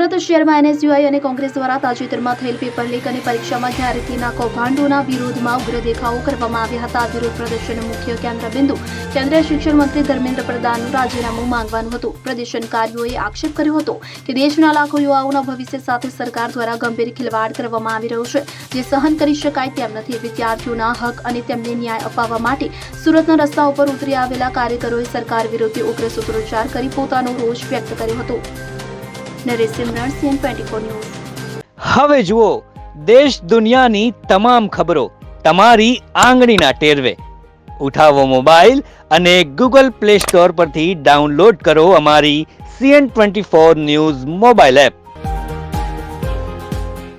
સુરત શહેરમાં એનએસયુઆઈ અને કોંગ્રેસ દ્વારા તાજેતરમાં થયેલ પેપર લીક અને પરીક્ષામાં ગેરરીતિના કૌભાંડોના વિરોધમાં ઉગ્ર દેખાવો કરવામાં આવ્યા હતા. વિરોધ પ્રદર્શનનું મુખ્ય કેન્દ્રબિંદુ કેન્દ્રીય શિક્ષણ મંત્રી ધર્મેન્દ્ર પ્રધાનનું રાજીનામું માંગવાનું હતું. પ્રદર્શનકારીઓએ આક્ષેપ કર્યો હતો કે દેશના લાખો યુવાઓના ભવિષ્ય સાથે સરકાર દ્વારા ગંભીર ખિલવાડ કરવામાં આવી રહ્યો છે, જે સહન કરી શકાય તેમ નથી. વિદ્યાર્થીઓના હક અને તેમને ન્યાય અપાવવા માટે સુરતના રસ્તા ઉપર ઉતરી આવેલા કાર્યકરોએ સરકાર વિરોધી ઉગ્ર સૂત્રોચ્ચાર કરી પોતાનો રોષ વ્યક્ત કર્યો હતો. હવે જુઓ દેશ દુનિયાની તમામ ખબરો તમારી આંગળીના ટેરવે. ઉઠાવો મોબાઈલ અને ગૂગલ પ્લે સ્ટોર પરથી ડાઉનલોડ કરો અમારી CN24 ન્યૂઝ મોબાઈલ એપ.